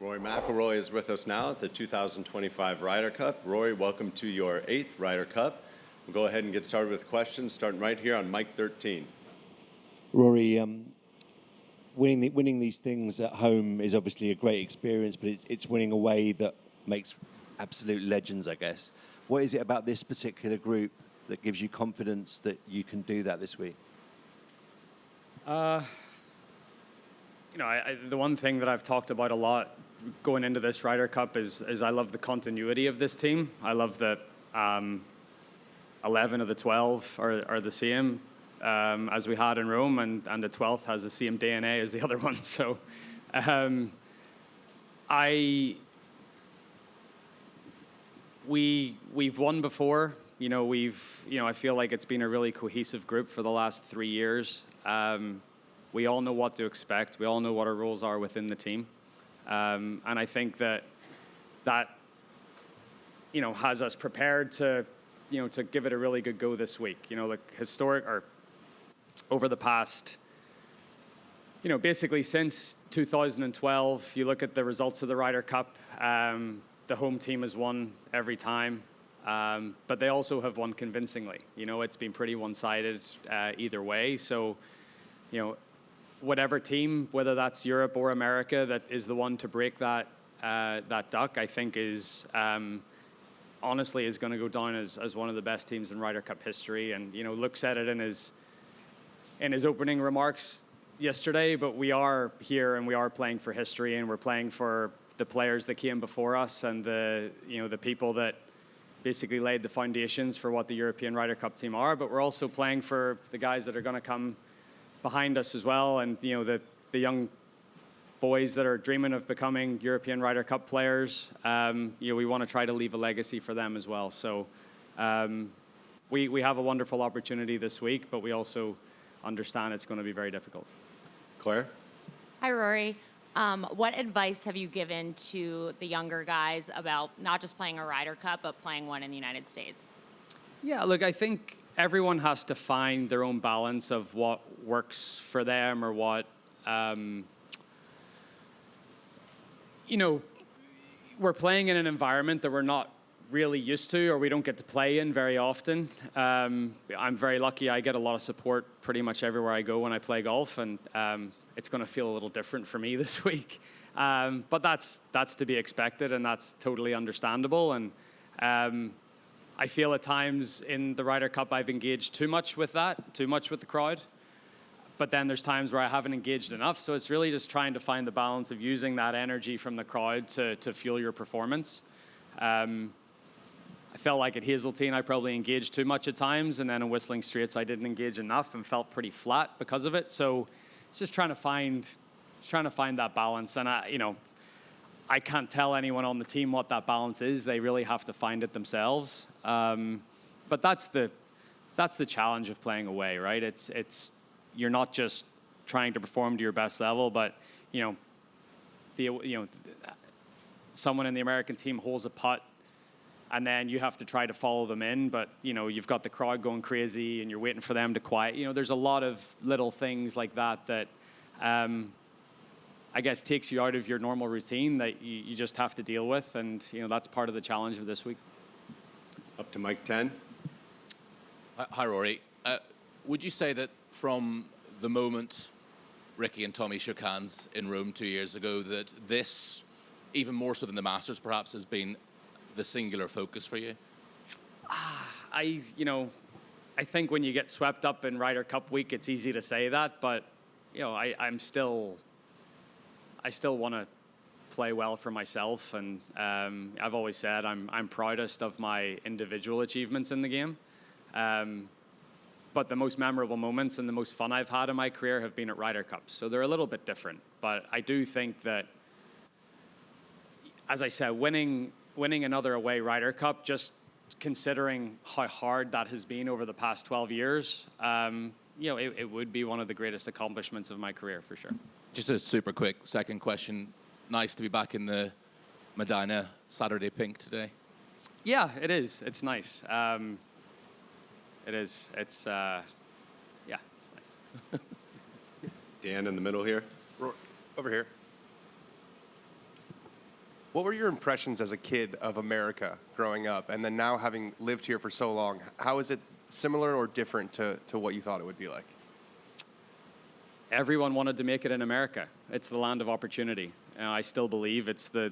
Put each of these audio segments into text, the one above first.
Rory McIlroy is with us now at the 2025 Ryder Cup. Rory, welcome to your 8th Ryder Cup. We'll go ahead and get started with questions, starting right here on mic 13. Rory, winning these things at home is obviously a great experience, but it's winning away that makes absolute legends, I guess. What is it about this particular group that gives you confidence that you can do that this week? The one thing that I've talked about a lot going into this Ryder Cup is I love the continuity of this team. I love that 11 of the 12 are the same as we had in Rome, and the 12th has the same DNA as the other one. So we've won before. I feel like it's been a really cohesive group for the last 3 years. We all know what to expect. We all know what our roles are within the team. And I think that has us prepared to give it a really good go this week. Over the past, basically since 2012, you look at the results of the Ryder Cup, the home team has won every time, but they also have won convincingly. It's been pretty one-sided either way. So, whatever team, whether that's Europe or America, that is the one to break that duck, I think is honestly is going to go down as one of the best teams in Ryder Cup history. And Luke said it in his opening remarks yesterday, but we are here and we are playing for history, and we're playing for the players that came before us and the people that basically laid the foundations for what the European Ryder Cup team are. But we're also playing for the guys that are going to come behind us as well, and the young boys that are dreaming of becoming European Ryder Cup players. We want to try to leave a legacy for them as well. So we have a wonderful opportunity this week, but we also understand it's going to be very difficult. Claire? Hi, Rory. What advice have you given to the younger guys about not just playing a Ryder Cup, but playing one in the United States? Yeah, look, I think everyone has to find their own balance of what works for them, or what, we're playing in an environment that we're not really used to, or we don't get to play in very often. I'm very lucky. I get a lot of support pretty much everywhere I go when I play golf, and it's going to feel a little different for me this week. But that's to be expected, and that's totally understandable. And I feel at times in the Ryder Cup I've engaged too much with the crowd. But then there's times where I haven't engaged enough. So it's really just trying to find the balance of using that energy from the crowd to fuel your performance. I felt like at Hazeltine I probably engaged too much at times, and then in Whistling Straits I didn't engage enough and felt pretty flat because of it. So it's just trying to find that balance. And I can't tell anyone on the team what that balance is. They really have to find it themselves. But that's the challenge of playing away, right? It's you're not just trying to perform to your best level, but someone in the American team holds a putt, and then you have to try to follow them in, but you've got the crowd going crazy and you're waiting for them to quiet. There's a lot of little things like that I guess takes you out of your normal routine that you just have to deal with, and that's part of the challenge of this week. Up to mic 10. Hi, Rory. Would you say that from the moment Ricky and Tommy shook hands in Rome 2 years ago, that this, even more so than the Masters perhaps, has been the singular focus for you? I think when you get swept up in Ryder Cup week, it's easy to say that, but I still want to play well for myself, and I've always said I'm proudest of my individual achievements in the game. But the most memorable moments and the most fun I've had in my career have been at Ryder Cups. So they're a little bit different. But I do think that, as I said, winning another away Ryder Cup, just considering how hard that has been over the past 12 years, it would be one of the greatest accomplishments of my career for sure. Just a super quick second question. Nice to be back in the Medina Saturday pink today. Yeah, it is. It's nice. It is. It's nice. Dan in the middle here. Over here. What were your impressions as a kid of America growing up, and then now having lived here for so long? How is it similar or different to what you thought it would be like? Everyone wanted to make it in America. It's the land of opportunity. I still believe it's the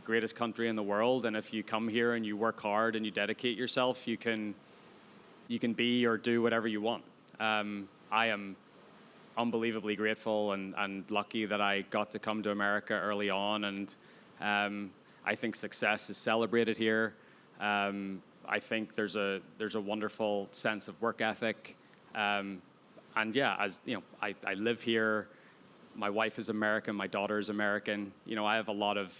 greatest country in the world, and if you come here and you work hard and you dedicate yourself, you can be or do whatever you want. I am unbelievably grateful and lucky that I got to come to America early on, and I think success is celebrated here. I think there's a wonderful sense of work ethic, and yeah, as you know, I live here. My wife is American. My daughter is American. You know, I have a lot of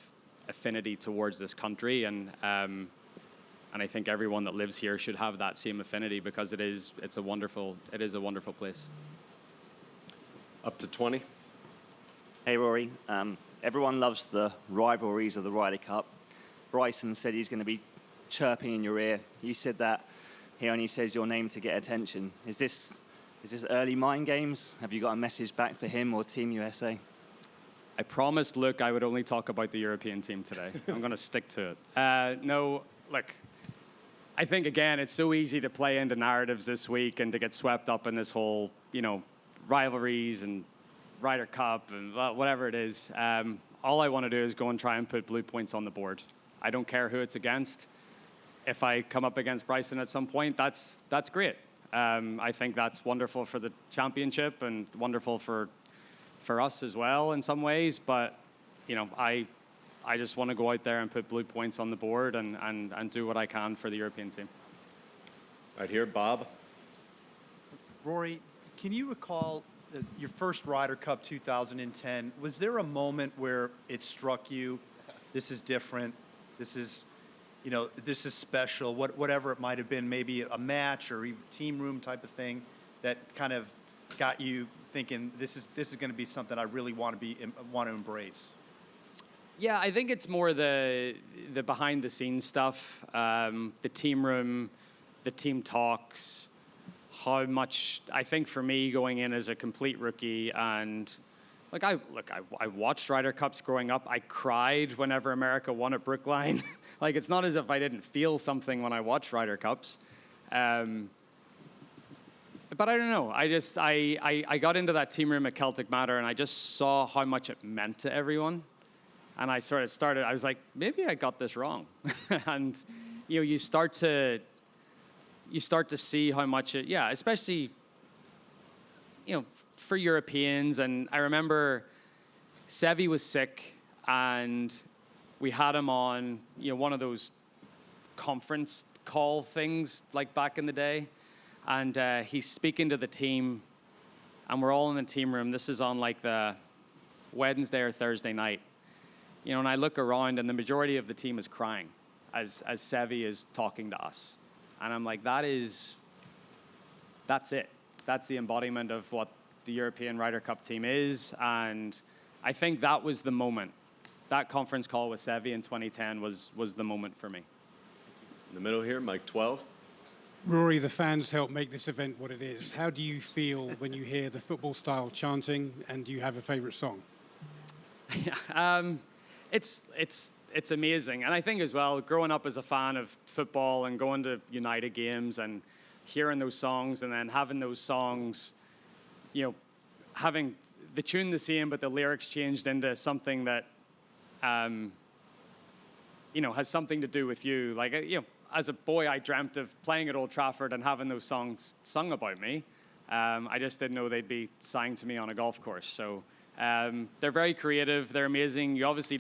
affinity towards this country, and I think everyone that lives here should have that same affinity because it is a wonderful place. Up to 20. Hey, Rory. Everyone loves the rivalries of the Ryder Cup. Bryson said he's going to be chirping in your ear. You said that he only says your name to get attention. Is this early mind games? Have you got a message back for him or Team USA? I promised Luke I would only talk about the European team today. I'm going to stick to it. No, look, I think, again, it's so easy to play into narratives this week and to get swept up in this whole, rivalries and Ryder Cup and whatever it is. All I want to do is go and try and put blue points on the board. I don't care who it's against. If I come up against Bryson at some point, that's great. I think that's wonderful for the championship and wonderful for us as well in some ways. But, I just want to go out there and put blue points on the board and do what I can for the European team. Right here, Bob. Rory, can you recall your first Ryder Cup 2010? Was there a moment where it struck you, this is different, this is special, whatever it might have been, maybe a match or even team room type of thing that kind of got you thinking this is going to be something I really want to embrace? Yeah, I think it's more the behind the scenes stuff, the team room, the team talks, how much, I think for me going in as a complete rookie, and I watched Ryder Cups growing up. I cried whenever America won at Brookline. It's not as if I didn't feel something when I watched Ryder Cups. But I don't know. I got into that team room at Celtic Matter, and I just saw how much it meant to everyone. And I sort of started, I was like, maybe I got this wrong. And, you start to see how much it, yeah, especially, for Europeans. And I remember Seve was sick, and we had him on, one of those conference call things like back in the day. And he's speaking to the team, and we're all in the team room. This is on the Wednesday or Thursday night. And I look around, and the majority of the team is crying as Seve is talking to us. And I'm like, that's it. That's the embodiment of what the European Ryder Cup team is. And I think that was the moment. That conference call with Seve in 2010 was the moment for me. In the middle here, Mike 12. Rory, the fans help make this event what it is. How do you feel when you hear the football-style chanting, and do you have a favorite song? Yeah, it's amazing. And I think as well, growing up as a fan of football and going to United games and hearing those songs and then having those songs, having the tune the same but the lyrics changed into something that, has something to do with you. As a boy, I dreamt of playing at Old Trafford and having those songs sung about me. I just didn't know they'd be sang to me on a golf course. So they're very creative. They're amazing. You obviously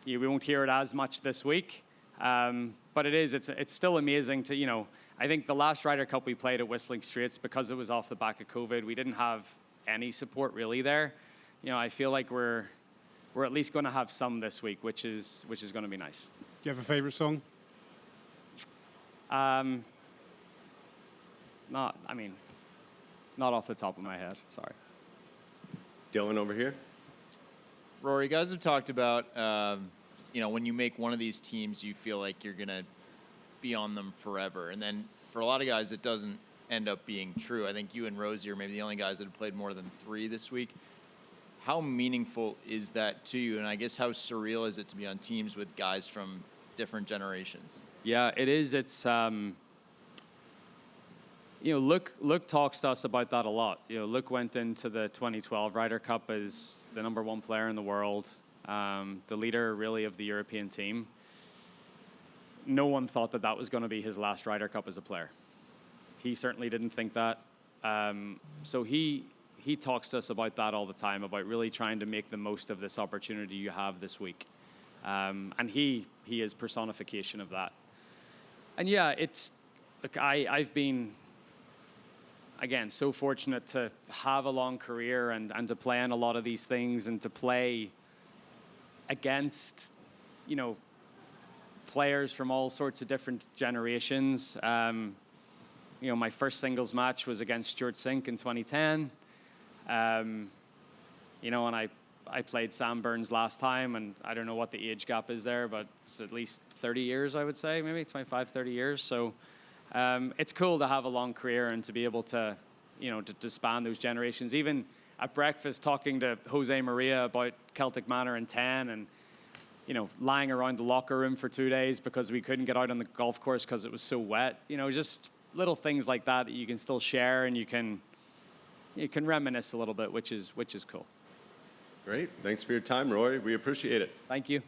we won't hear it as much this week. But it's still amazing to, I think the last Ryder Cup we played at Whistling Straits, because it was off the back of COVID, we didn't have any support really there. I feel like we're at least going to have some this week, which is going to be nice. Do you have a favorite song? Not off the top of my head. Sorry. Dylan over here. Rory, you guys have talked about, when you make one of these teams, you feel like you're going to be on them forever. And then for a lot of guys, it doesn't end up being true. I think you and Rosie are maybe the only guys that have played more than 3 this week. how meaningful is that to you? And I guess how surreal is it to be on teams with guys from different generations? Yeah, it is. It's Luke talks to us about that a lot. Luke went into the 2012 Ryder Cup as the #1 player in the world, the leader really of the European team. No one thought that was going to be his last Ryder Cup as a player. He certainly didn't think that. So he talks to us about that all the time, about really trying to make the most of this opportunity you have this week. And he is personification of that. And yeah, I've been, again, so fortunate to have a long career and to play in a lot of these things and to play against, players from all sorts of different generations. My first singles match was against Stuart Sink in 2010. And I played Sam Burns last time, and I don't know what the age gap is there, but it's at least 30 years, I would say, maybe 25, 30 years. So it's cool to have a long career and to be able to, to span those generations. Even at breakfast, talking to Jose Maria about Celtic Manor in 10 and, lying around the locker room for 2 days because we couldn't get out on the golf course because it was so wet. Just little things like that you can still share and you can reminisce a little bit, which is cool. Great. Thanks for your time, Rory. We appreciate it. Thank you.